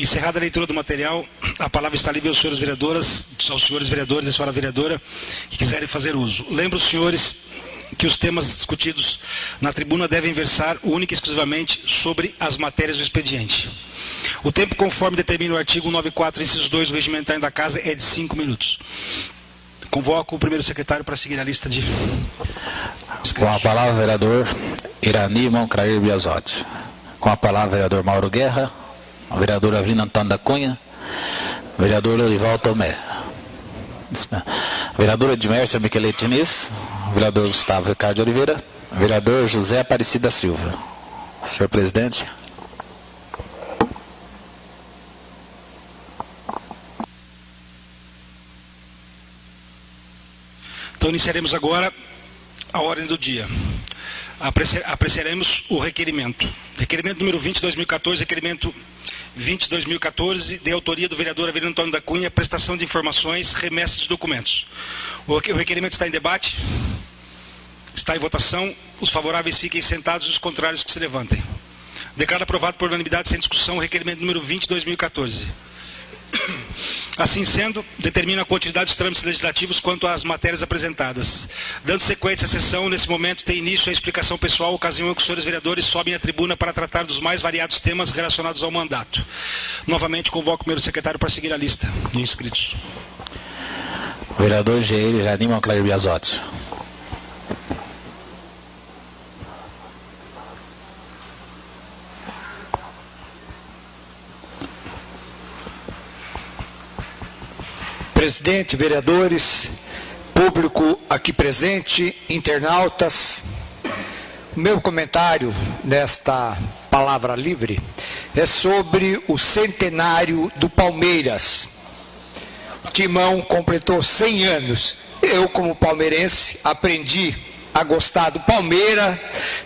Encerrada a leitura do material, a palavra está livre aos senhores vereadores e à senhora vereadora que quiserem fazer uso. Lembro os senhores que os temas discutidos na tribuna devem versar única e exclusivamente sobre as matérias do expediente. O tempo, conforme determina o artigo 94, inciso 2 do regimento interno da Casa, é de 5 minutos. Convoco o primeiro secretário para seguir a lista de inscritos. Com a palavra, vereador Irani Monclair Biasotti. Com a palavra, vereador Mauro Guerra, a vereadora Avelina Antônio da Cunha, vereador Olival Tomé, vereadora Edmércia Micheletti Nis, vereador Gustavo Ricardo Oliveira, vereador José Aparecida Silva. Senhor presidente. Então, iniciaremos agora a ordem do dia. Apreciaremos o requerimento. Requerimento número 20/2014, requerimento 20/2014, de autoria do vereador Avelino Antônio da Cunha, prestação de informações, remessa de documentos. O requerimento está em debate? Está em votação. Os favoráveis fiquem sentados e os contrários que se levantem. Declaro aprovado por unanimidade, sem discussão, o requerimento número 20/2014. Assim sendo, determina a continuidade dos trâmites legislativos quanto às matérias apresentadas. Dando sequência à sessão, nesse momento tem início a explicação pessoal, ocasião em que os senhores vereadores sobem à tribuna para tratar dos mais variados temas relacionados ao mandato. Novamente, convoco o primeiro secretário para seguir a lista de inscritos. Vereador Geire Irani Monclair Biasotti. Presidente, vereadores, público aqui presente, internautas, o meu comentário nesta palavra livre é sobre o centenário do Palmeiras. O Timão completou 100 anos. Eu, como palmeirense, aprendi a gostar do Palmeiras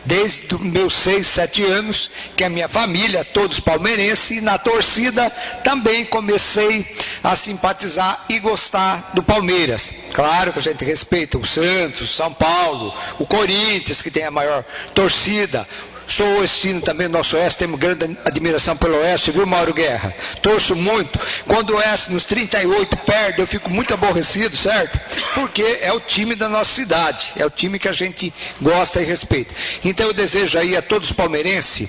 desde os meus 6, 7 anos, que a minha família, todos palmeirenses, e na torcida também comecei a simpatizar e gostar do Palmeiras. Claro que a gente respeita o Santos, o São Paulo, o Corinthians, que tem a maior torcida. Sou oestino também, nosso Oeste, temos grande admiração pelo Oeste, viu, Mauro Guerra? Torço muito. Quando o Oeste nos 38 perde, eu fico muito aborrecido, certo? Porque é o time da nossa cidade, é o time que a gente gosta e respeita. Então eu desejo aí a todos os palmeirenses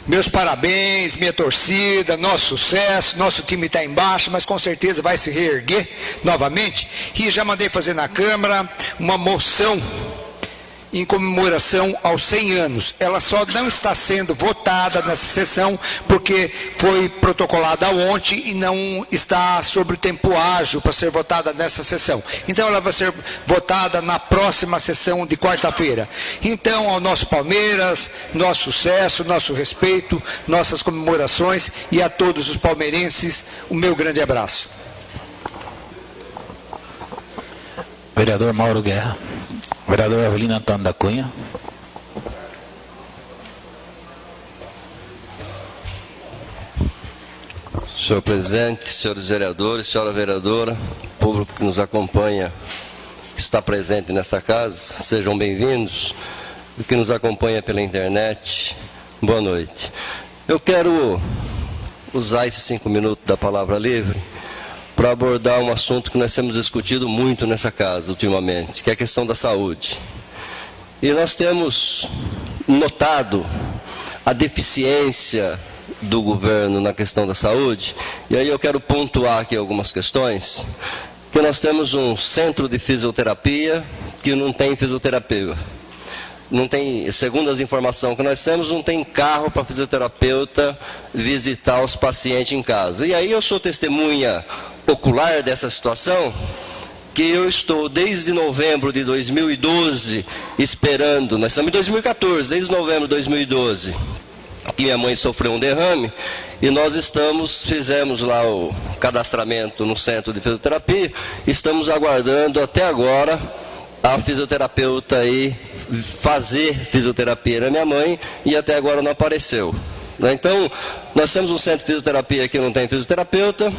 meus parabéns, minha torcida, nosso sucesso. Nosso time está embaixo, mas com certeza vai se reerguer novamente. E já mandei fazer na Câmara uma moção em comemoração aos 100 anos. Ela só não está sendo votada nessa sessão porque foi protocolada ontem e não está sobre o tempo ágil para ser votada nessa sessão. Então ela vai ser votada na próxima sessão de quarta-feira. Então, ao nosso Palmeiras, nosso sucesso, nosso respeito, nossas comemorações, e a todos os palmeirenses, o meu grande abraço. Vereador Mauro Guerra. Vereador Avelino Antônio da Cunha. Senhor presidente, senhores vereadores, senhora vereadora, público que nos acompanha, que está presente nesta casa, sejam bem-vindos. E que nos acompanha pela internet, boa noite. Eu quero usar esses 5 minutos da palavra livre para abordar um assunto que nós temos discutido muito nessa casa ultimamente, que é a questão da saúde. E nós temos notado a deficiência do governo na questão da saúde, e aí eu quero pontuar aqui algumas questões, que nós temos um centro de fisioterapia que não tem fisioterapeuta. Não tem, segundo as informações que nós temos, não tem carro para fisioterapeuta visitar os pacientes em casa. E aí eu sou testemunha ocular dessa situação, que eu estou desde novembro de 2012 esperando, nós estamos em 2014, desde novembro de 2012, que minha mãe sofreu um derrame, e nós fizemos lá o cadastramento no centro de fisioterapia, estamos aguardando até agora a fisioterapeuta aí fazer fisioterapia na minha mãe, e até agora não apareceu. Então, nós temos um centro de fisioterapia que não tem fisioterapeuta,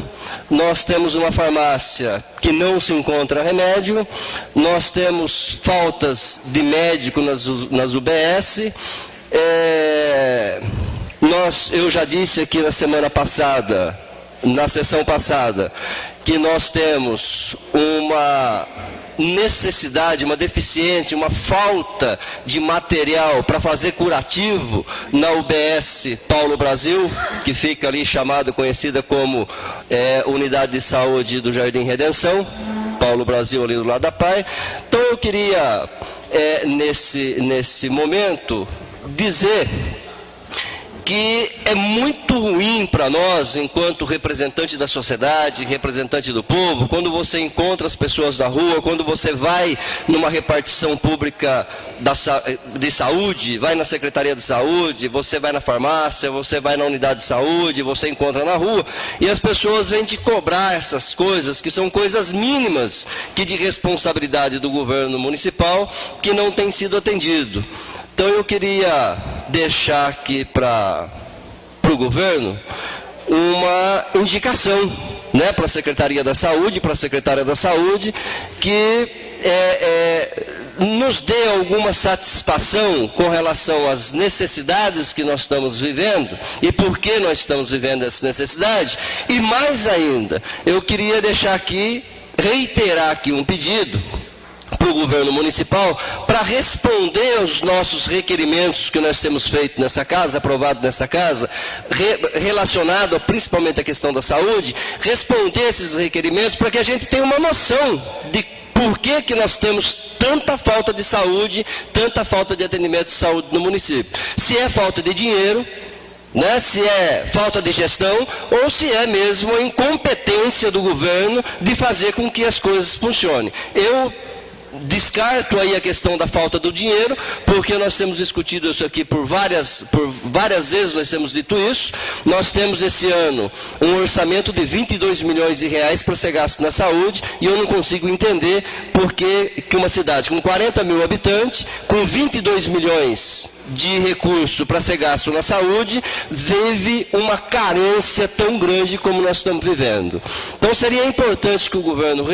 nós temos uma farmácia que não se encontra remédio, nós temos faltas de médico nas UBS, eu já disse aqui na semana passada, na sessão passada, que nós temos uma necessidade, uma deficiência, uma falta de material para fazer curativo na UBS Paulo Brasil, que fica ali conhecida como Unidade de Saúde do Jardim Redenção, Paulo Brasil ali do lado da praia. Então eu queria, nesse momento, dizer que é muito ruim para nós, enquanto representante da sociedade, representante do povo, quando você encontra as pessoas na rua, quando você vai numa repartição pública de saúde, vai na Secretaria de Saúde, você vai na farmácia, você vai na unidade de saúde, você encontra na rua, e as pessoas vêm te cobrar essas coisas, que são coisas mínimas, que de responsabilidade do governo municipal, que não tem sido atendido. Então eu queria deixar aqui para o governo uma indicação, né, para a Secretaria da Saúde, para a Secretária da Saúde, que nos dê alguma satisfação com relação às necessidades que nós estamos vivendo e por que nós estamos vivendo essa necessidade. E mais ainda, eu queria deixar aqui, reiterar aqui um pedido para o governo municipal, para responder aos nossos requerimentos que nós temos feito nessa casa, aprovado nessa casa, relacionado principalmente à questão da saúde, responder esses requerimentos para que a gente tenha uma noção de por que nós temos tanta falta de saúde, tanta falta de atendimento de saúde no município. Se é falta de dinheiro, né, se é falta de gestão, ou se é mesmo a incompetência do governo de fazer com que as coisas funcionem. Eu descarto aí a questão da falta do dinheiro, porque nós temos discutido isso aqui por várias vezes, nós temos dito isso. Nós temos esse ano um orçamento de 22 milhões de reais para ser gasto na saúde, e eu não consigo entender por que uma cidade com 40 mil habitantes, com 22 milhões de recurso para ser gasto na saúde, vive uma carência tão grande como nós estamos vivendo. Então seria importante que o governo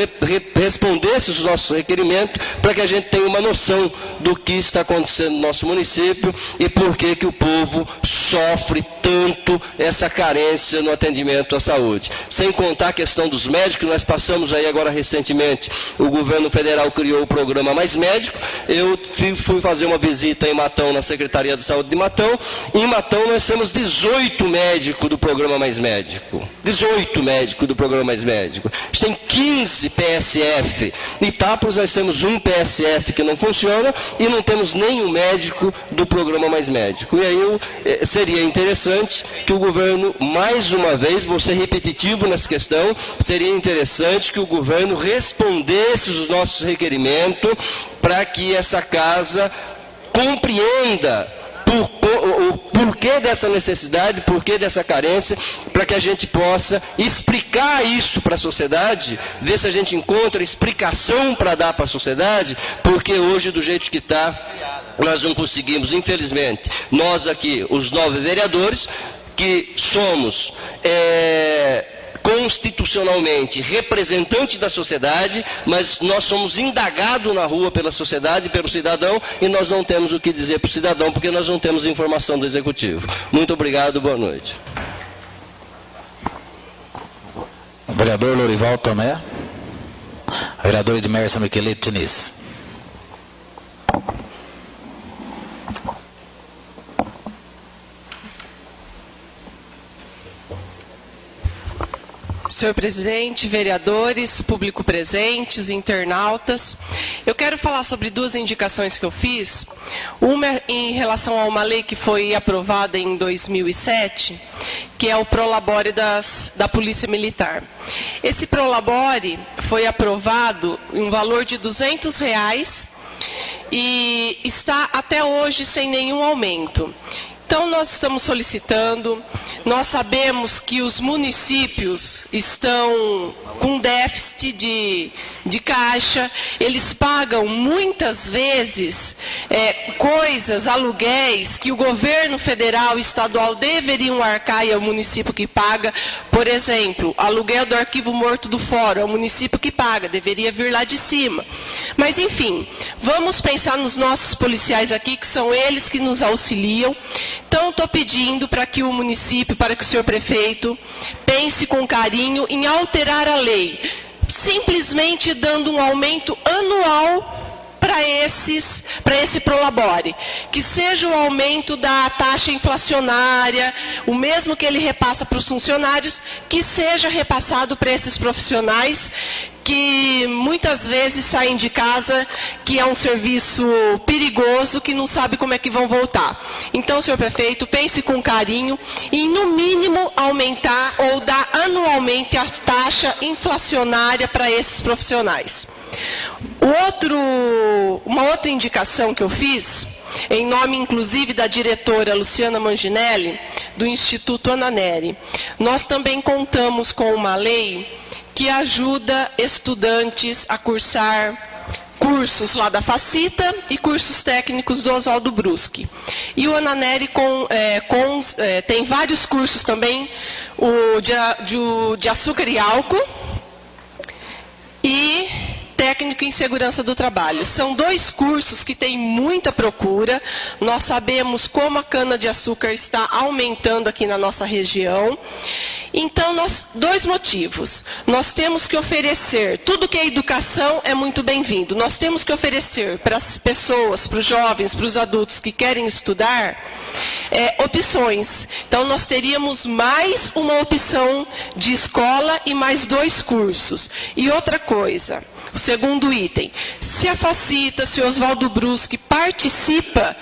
respondesse os nossos requerimentos para que a gente tenha uma noção do que está acontecendo no nosso município e por que o povo sofre tanto essa carência no atendimento à saúde. Sem contar a questão dos médicos, nós passamos aí agora recentemente, o governo federal criou o programa Mais Médico. Eu fui fazer uma visita em Matão, na Secretaria de Saúde de Matão. Em Matão nós temos 18 médicos do programa Mais Médico. 18 médicos do programa Mais Médico. A gente tem 15 PSF. Em Itápolis nós temos um PSF que não funciona e não temos nenhum médico do programa Mais Médico. E aí seria interessante que o governo, mais uma vez, vou ser repetitivo nessa questão, seria interessante que o governo respondesse os nossos requerimentos para que essa casa compreenda o porquê dessa necessidade, porquê dessa carência, para que a gente possa explicar isso para a sociedade, ver se a gente encontra explicação para dar para a sociedade, porque hoje, do jeito que está, nós não conseguimos, infelizmente, nós aqui, os 9 vereadores, que somos constitucionalmente representante da sociedade, mas nós somos indagados na rua pela sociedade, pelo cidadão, e nós não temos o que dizer para o cidadão, porque nós não temos informação do Executivo. Muito obrigado, boa noite. Vereador Lorival Tomé. Vereador Edmerson Miquelito Diniz. Senhor presidente, vereadores, público presente, os internautas, eu quero falar sobre 2 indicações que eu fiz. Uma em relação a uma lei que foi aprovada em 2007, que é o Prolabore da Polícia Militar. Esse Prolabore foi aprovado em um valor de R$200 e está até hoje sem nenhum aumento. Então, nós estamos solicitando, nós sabemos que os municípios estão com déficit de caixa, eles pagam muitas vezes coisas, aluguéis, que o governo federal e estadual deveriam arcar e é o município que paga. Por exemplo, aluguel do arquivo morto do fórum, é o município que paga, deveria vir lá de cima. Mas, enfim, vamos pensar nos nossos policiais aqui, que são eles que nos auxiliam. Então, estou pedindo para que o município, para que o senhor prefeito, pense com carinho em alterar a lei, simplesmente dando um aumento anual para esse prolabore, que seja o aumento da taxa inflacionária, o mesmo que ele repassa para os funcionários, que seja repassado para esses profissionais que muitas vezes saem de casa, que é um serviço perigoso, que não sabe como é que vão voltar. Então, senhor prefeito, pense com carinho em, no mínimo, aumentar ou dar anualmente a taxa inflacionária para esses profissionais. Uma outra indicação que eu fiz, em nome inclusive da diretora Luciana Manginelli, do Instituto Ananeri, nós também contamos com uma lei que ajuda estudantes a cursar cursos lá da Facita e cursos técnicos do Oswaldo Bruschi. E o Ananeri tem vários cursos também, de açúcar e álcool e técnico em segurança do trabalho. São 2 cursos que têm muita procura. Nós sabemos como a cana-de-açúcar está aumentando aqui na nossa região. Então, 2 motivos. Nós temos que oferecer, tudo que é educação é muito bem-vindo. Nós temos que oferecer para as pessoas, para os jovens, para os adultos que querem estudar, opções. Então, nós teríamos mais uma opção de escola e mais 2 cursos. E outra coisa, o segundo item, se a Facita, se o Oswaldo Bruschi participa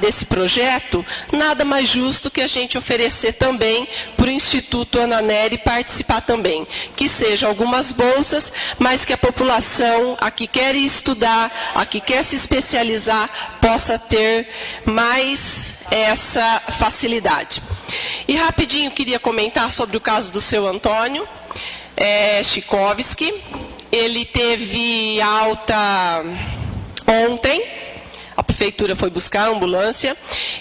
desse projeto, nada mais justo que a gente oferecer também para o Instituto Ananeri participar também. Que sejam algumas bolsas, mas que a população, a que quer estudar, a que quer se especializar, possa ter mais essa facilidade. E rapidinho queria comentar sobre o caso do seu Antônio Chikovski. Ele teve alta ontem, a prefeitura foi buscar a ambulância,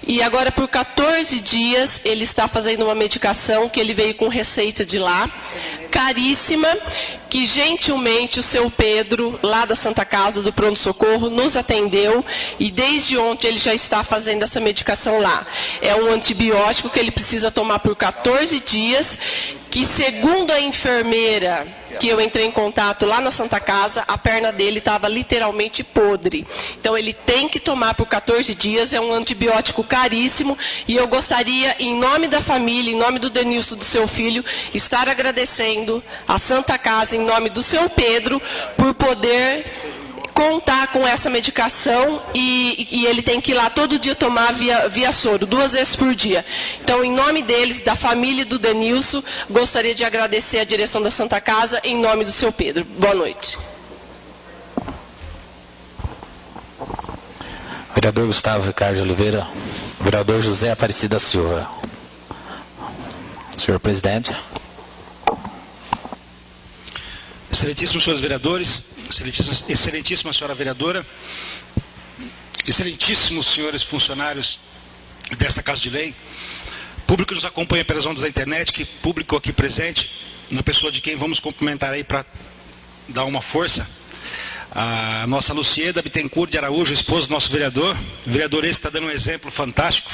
e agora por 14 dias ele está fazendo uma medicação que ele veio com receita de lá, caríssima, que gentilmente o seu Pedro, lá da Santa Casa do Pronto Socorro, nos atendeu, e desde ontem ele já está fazendo essa medicação lá. É um antibiótico que ele precisa tomar por 14 dias, que segundo a enfermeira que eu entrei em contato lá na Santa Casa, a perna dele estava literalmente podre. Então ele tem que tomar por 14 dias, é um antibiótico caríssimo, e eu gostaria, em nome da família, em nome do Denilson, do seu filho, estar agradecendo a Santa Casa, em nome do seu Pedro, por poder contar com essa medicação, e ele tem que ir lá todo dia tomar via soro, 2 vezes por dia. Então, em nome deles, da família do Denilson, gostaria de agradecer a direção da Santa Casa, em nome do seu Pedro. Boa noite. Vereador Gustavo Ricardo de Oliveira, vereador José Aparecida Silva. Senhor presidente. Excelentíssimos senhores vereadores, excelentíssima senhora vereadora, excelentíssimos senhores funcionários desta Casa de Lei, público que nos acompanha pelas ondas da internet, que público aqui presente, na pessoa de quem vamos cumprimentar aí para dar uma força, a nossa Lucieda Bittencourt de Araújo, esposa do nosso vereador, vereador esse que está dando um exemplo fantástico,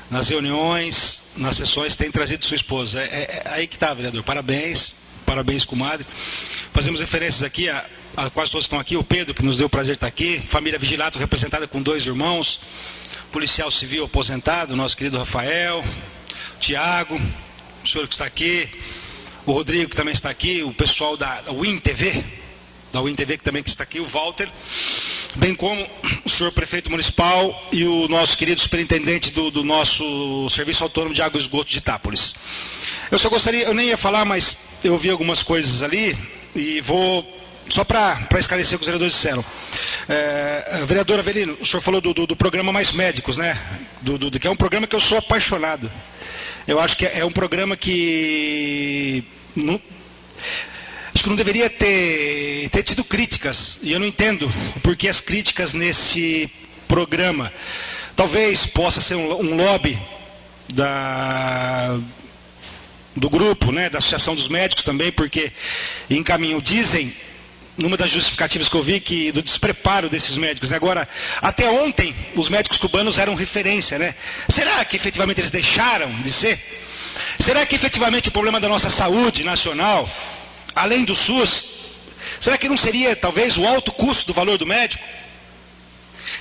nas reuniões, nas sessões, tem trazido sua esposa. Aí que está, vereador, parabéns, comadre. Fazemos referências aqui, a quase todos estão aqui, o Pedro, que nos deu o prazer de estar aqui, família Vigilato, representada com 2 irmãos, policial civil aposentado, nosso querido Rafael, o Tiago, o senhor que está aqui, o Rodrigo, que também está aqui, o pessoal da Win TV, que também está aqui, o Walter, bem como o senhor prefeito municipal e o nosso querido superintendente do nosso Serviço Autônomo de Água e Esgoto de Itápolis. Eu só gostaria, eu nem ia falar, mas eu vi algumas coisas ali e vou, só para esclarecer o que os vereadores disseram. Vereador Avelino, o senhor falou do programa Mais Médicos, né? Que é um programa que eu sou apaixonado. Eu acho que é um programa que acho que não deveria ter tido críticas, e eu não entendo por que as críticas nesse programa. Talvez possa ser um lobby do grupo, né, da Associação dos Médicos também, porque encaminham, dizem numa das justificativas que eu vi, que do despreparo desses médicos, né? Agora, até ontem, os médicos cubanos eram referência, né? Será que efetivamente eles deixaram de ser? Será que efetivamente o problema da nossa saúde nacional, além do SUS, será que não seria talvez o alto custo do valor do médico?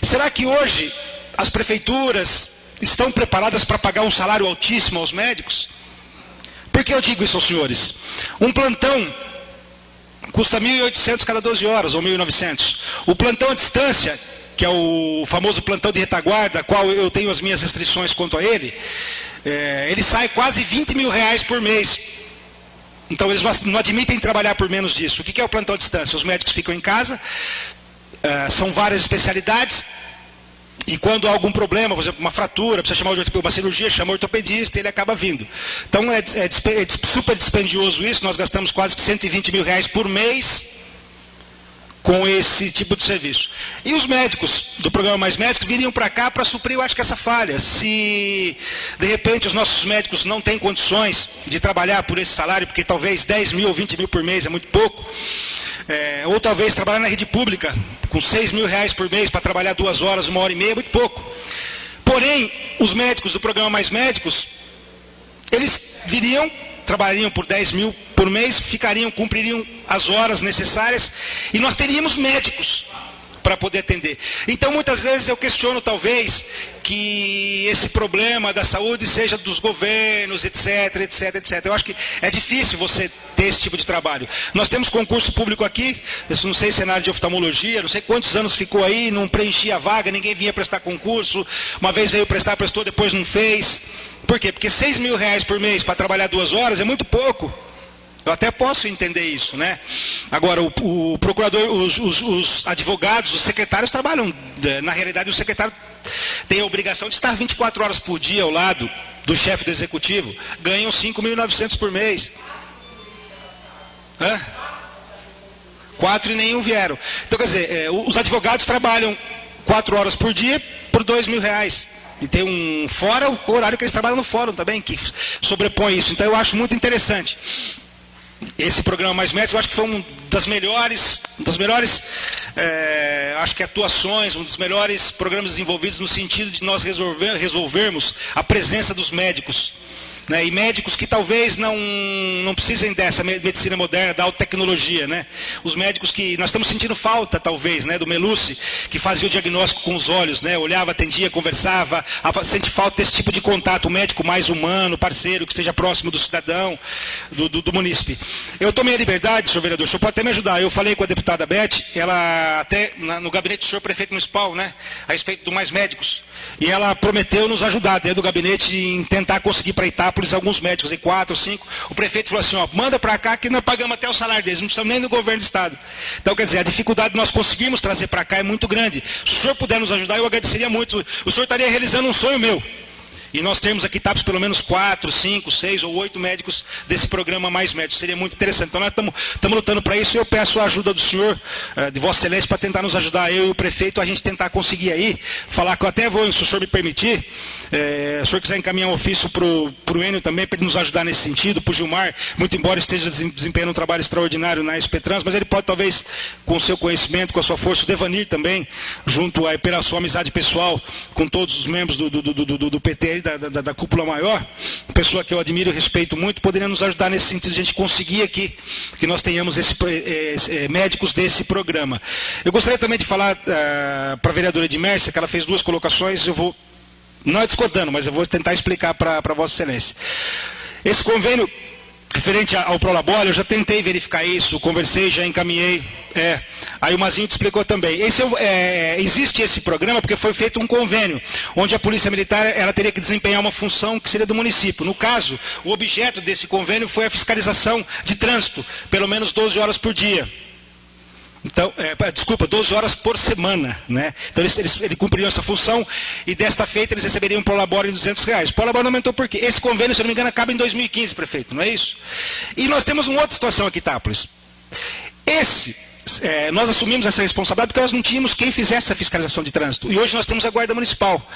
Será que hoje as prefeituras estão preparadas para pagar um salário altíssimo aos médicos? Por que eu digo isso aos senhores? Um plantão custa 1.800 cada 12 horas, ou 1.900. O plantão à distância, que é o famoso plantão de retaguarda, qual eu tenho as minhas restrições quanto a ele, ele sai quase 20 mil reais por mês. Então eles não admitem trabalhar por menos disso. O que é o plantão à distância? Os médicos ficam em casa, são várias especialidades, e quando há algum problema, por exemplo, uma fratura, precisa chamar uma cirurgia, chama o ortopedista, ele acaba vindo. Então é super dispendioso isso, nós gastamos quase 120 mil reais por mês com esse tipo de serviço. E os médicos do programa Mais Médicos viriam para cá para suprir, eu acho que essa falha. Se de repente os nossos médicos não têm condições de trabalhar por esse salário, porque talvez 10 mil ou 20 mil por mês é muito pouco, ou talvez trabalhar na rede pública com 6 mil reais por mês para trabalhar 2 horas, 1h30 é muito pouco. Porém, os médicos do programa Mais Médicos, eles viriam, trabalhariam por 10 mil por mês, cumpririam as horas necessárias e nós teríamos médicos para poder atender. Então, muitas vezes eu questiono, talvez, que esse problema da saúde seja dos governos, etc, etc, etc. Eu acho que é difícil você ter esse tipo de trabalho. Nós temos concurso público aqui, eu não sei se é na área de oftalmologia, não sei quantos anos ficou aí, não preenchia a vaga, ninguém vinha prestar concurso, uma vez veio prestar, prestou, depois não fez. Por quê? Porque 6 mil reais por mês para trabalhar 2 horas é muito pouco. Eu até posso entender isso, né? Agora, o procurador, os advogados, os secretários trabalham, na realidade o secretário tem a obrigação de estar 24 horas por dia ao lado do chefe do executivo, ganham 5.900 por mês. 4 e nenhum vieram. Então, quer dizer, os advogados trabalham 4 horas por dia por 2 mil reais. E tem fora o horário que eles trabalham no fórum também, que sobrepõe isso. Então eu acho muito interessante. Esse programa Mais Médicos, eu acho que foi uma das melhores acho que atuações, um dos melhores programas desenvolvidos no sentido de nós resolvermos a presença dos médicos. Né, e médicos que talvez não precisem dessa medicina moderna, da alta tecnologia, né? Os médicos que nós estamos sentindo falta, talvez, né, do Melucci, que fazia o diagnóstico com os olhos, né? Olhava, atendia, conversava, sente falta desse tipo de contato, um médico mais humano, parceiro, que seja próximo do cidadão, do munícipe. Eu tomei a liberdade, senhor vereador, o senhor pode até me ajudar. Eu falei com a deputada Beth, ela até no gabinete do senhor prefeito municipal, né, a respeito do Mais Médicos, e ela prometeu nos ajudar dentro do gabinete em tentar conseguir para Itápolis alguns médicos, 4 ou 5, o prefeito falou assim, manda para cá que nós pagamos até o salário deles, não precisamos nem do governo do estado. Então, quer dizer, a dificuldade de nós conseguirmos trazer para cá é muito grande. Se o senhor puder nos ajudar, eu agradeceria muito. O senhor estaria realizando um sonho meu. E nós temos aqui Itápolis pelo menos 4, 5, 6 ou 8 médicos desse programa Mais Médicos. Seria muito interessante. Então nós estamos lutando para isso e eu peço a ajuda do senhor, de Vossa Excelência, para tentar nos ajudar, eu e o prefeito, a gente tentar conseguir aí, falar que eu até vou, se o senhor me permitir, se o senhor quiser encaminhar um ofício para o Enio também, para ele nos ajudar nesse sentido, para o Gilmar, muito embora esteja desempenhando um trabalho extraordinário na SP-Trans, mas ele pode talvez, com o seu conhecimento, com a sua força, o Devanir também, junto pela sua amizade pessoal, com todos os membros do PT, da cúpula maior, pessoa que eu admiro e respeito muito, poderia nos ajudar nesse sentido, de a gente conseguir aqui que nós tenhamos médicos desse programa. Eu gostaria também de falar para a vereadora Edmércia, que ela fez 2 colocações, eu vou, não é discordando, mas eu vou tentar explicar para Vossa Excelência. Esse convênio referente ao Prolabore, eu já tentei verificar isso, conversei, já encaminhei. Aí o Mazinho te explicou também. Existe esse programa porque foi feito um convênio, onde a Polícia Militar ela teria que desempenhar uma função que seria do município. No caso, o objeto desse convênio foi a fiscalização de trânsito, pelo menos 12 horas por dia. Então, 12 horas por semana, né? Então eles cumpririam essa função e desta feita eles receberiam um Prolabore de R$200. O Prolabore não aumentou por quê? Esse convênio, se eu não me engano, acaba em 2015, prefeito, não é isso? E nós temos uma outra situação aqui, Itápolis. Nós assumimos essa responsabilidade porque nós não tínhamos quem fizesse a fiscalização de trânsito. E hoje nós temos a Guarda Municipal.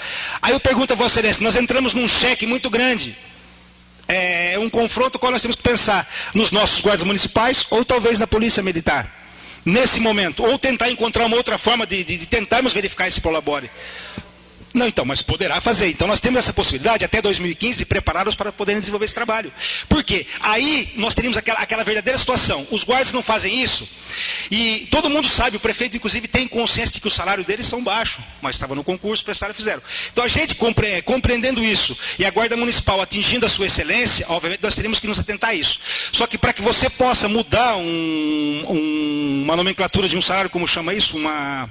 Aí eu pergunto a Vossa Excelência, nós entramos num cheque muito grande. Um confronto qual nós temos que pensar nos nossos guardas municipais ou talvez na Polícia Militar. nesse momento, ou tentar encontrar uma outra forma de tentarmos verificar esse prolabore. Não, então, mas poderá fazer. Então nós temos essa possibilidade até 2015 prepará-los para poderem desenvolver esse trabalho. Por quê? Aí nós teríamos aquela verdadeira situação. Os guardas não fazem isso e todo mundo sabe, o prefeito inclusive tem consciência de que o salário deles são baixos, mas estava no concurso, prestaram e fizeram. Então a gente compreendendo isso e a Guarda Municipal atingindo a sua excelência, obviamente nós teríamos que nos atentar a isso. Só que para que você possa mudar uma nomenclatura de um salário, como chama isso, uma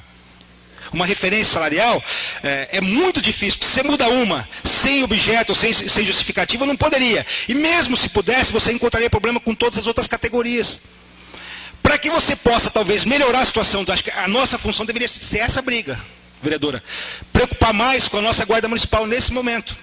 referência salarial, é muito difícil. Se você muda uma sem objeto, sem justificativa, não poderia. E mesmo se pudesse, você encontraria problema com todas as outras categorias. Para que você possa, talvez, melhorar a situação, acho que a nossa função deveria ser essa briga, vereadora. Preocupar mais com a nossa Guarda Municipal nesse momento.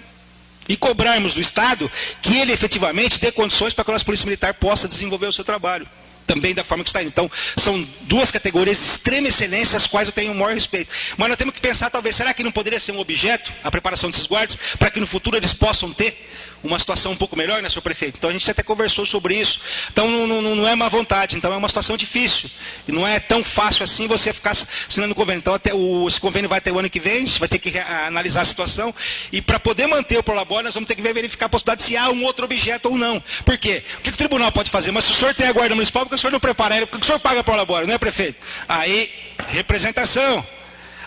E cobrarmos do Estado que ele efetivamente dê condições para que a nossa Polícia Militar possa desenvolver o seu trabalho. Também da forma que está indo. Então, são duas categorias de extrema excelência, às quais eu tenho o maior respeito. Mas nós temos que pensar, talvez, será que não poderia ser um objeto, a preparação desses guardas, para que no futuro eles possam ter uma situação um pouco melhor, né, senhor prefeito? Então, a gente até conversou sobre isso. Então, não é má vontade. Então, é uma situação difícil. E não é tão fácil assim você ficar assinando o convênio. Então, esse convênio vai até o ano que vem, a gente vai ter que analisar a situação. E para poder manter o prolabore, nós vamos ter que verificar a possibilidade de se há um outro objeto ou não. Por quê? O que o tribunal pode fazer? Mas se o senhor tem a Guarda Municipal, por que o senhor não prepara ele? Por que o senhor paga prolabore, não é, prefeito? Aí, representação.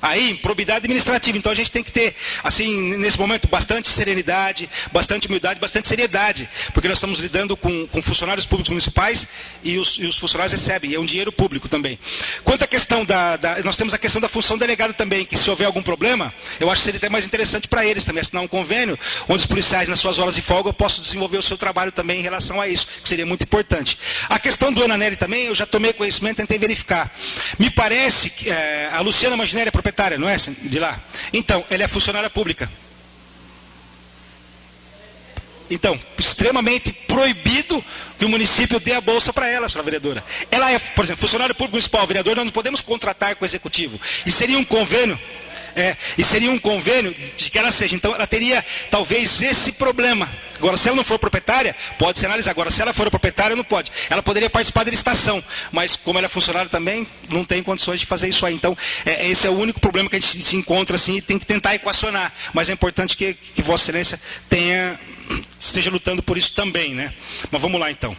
Aí, improbidade administrativa. Então a gente tem que ter, assim, nesse momento, bastante serenidade, bastante humildade, bastante seriedade. Porque nós estamos lidando com funcionários públicos municipais e os funcionários recebem. E é um dinheiro público também. Quanto à questão nós temos a questão da função delegada também, que se houver algum problema, eu acho que seria até mais interessante para eles também assinar um convênio, onde os policiais, nas suas horas de folga, possam desenvolver o seu trabalho também em relação a isso, que seria muito importante. A questão do Ananelli também, eu já tomei conhecimento, tentei verificar. Me parece que a Luciana Manginelli é proprietária, não é, de lá? Então, ela é funcionária pública. Então, extremamente proibido que o município dê a bolsa para ela, senhora vereadora. Ela é, por exemplo, funcionário público municipal, vereador, nós não podemos contratar com o executivo. E seria um convênio, de que ela seja. Então, ela teria, talvez, esse problema. Agora, se ela não for proprietária, pode se analisar. Agora, se ela for proprietária, não pode. Ela poderia participar da licitação, mas como ela é funcionária também, não tem condições de fazer isso aí. Então, esse é o único problema que a gente se encontra assim e tem que tentar equacionar. Mas é importante que Vossa Excelência esteja lutando por isso também, né? Mas vamos lá, então.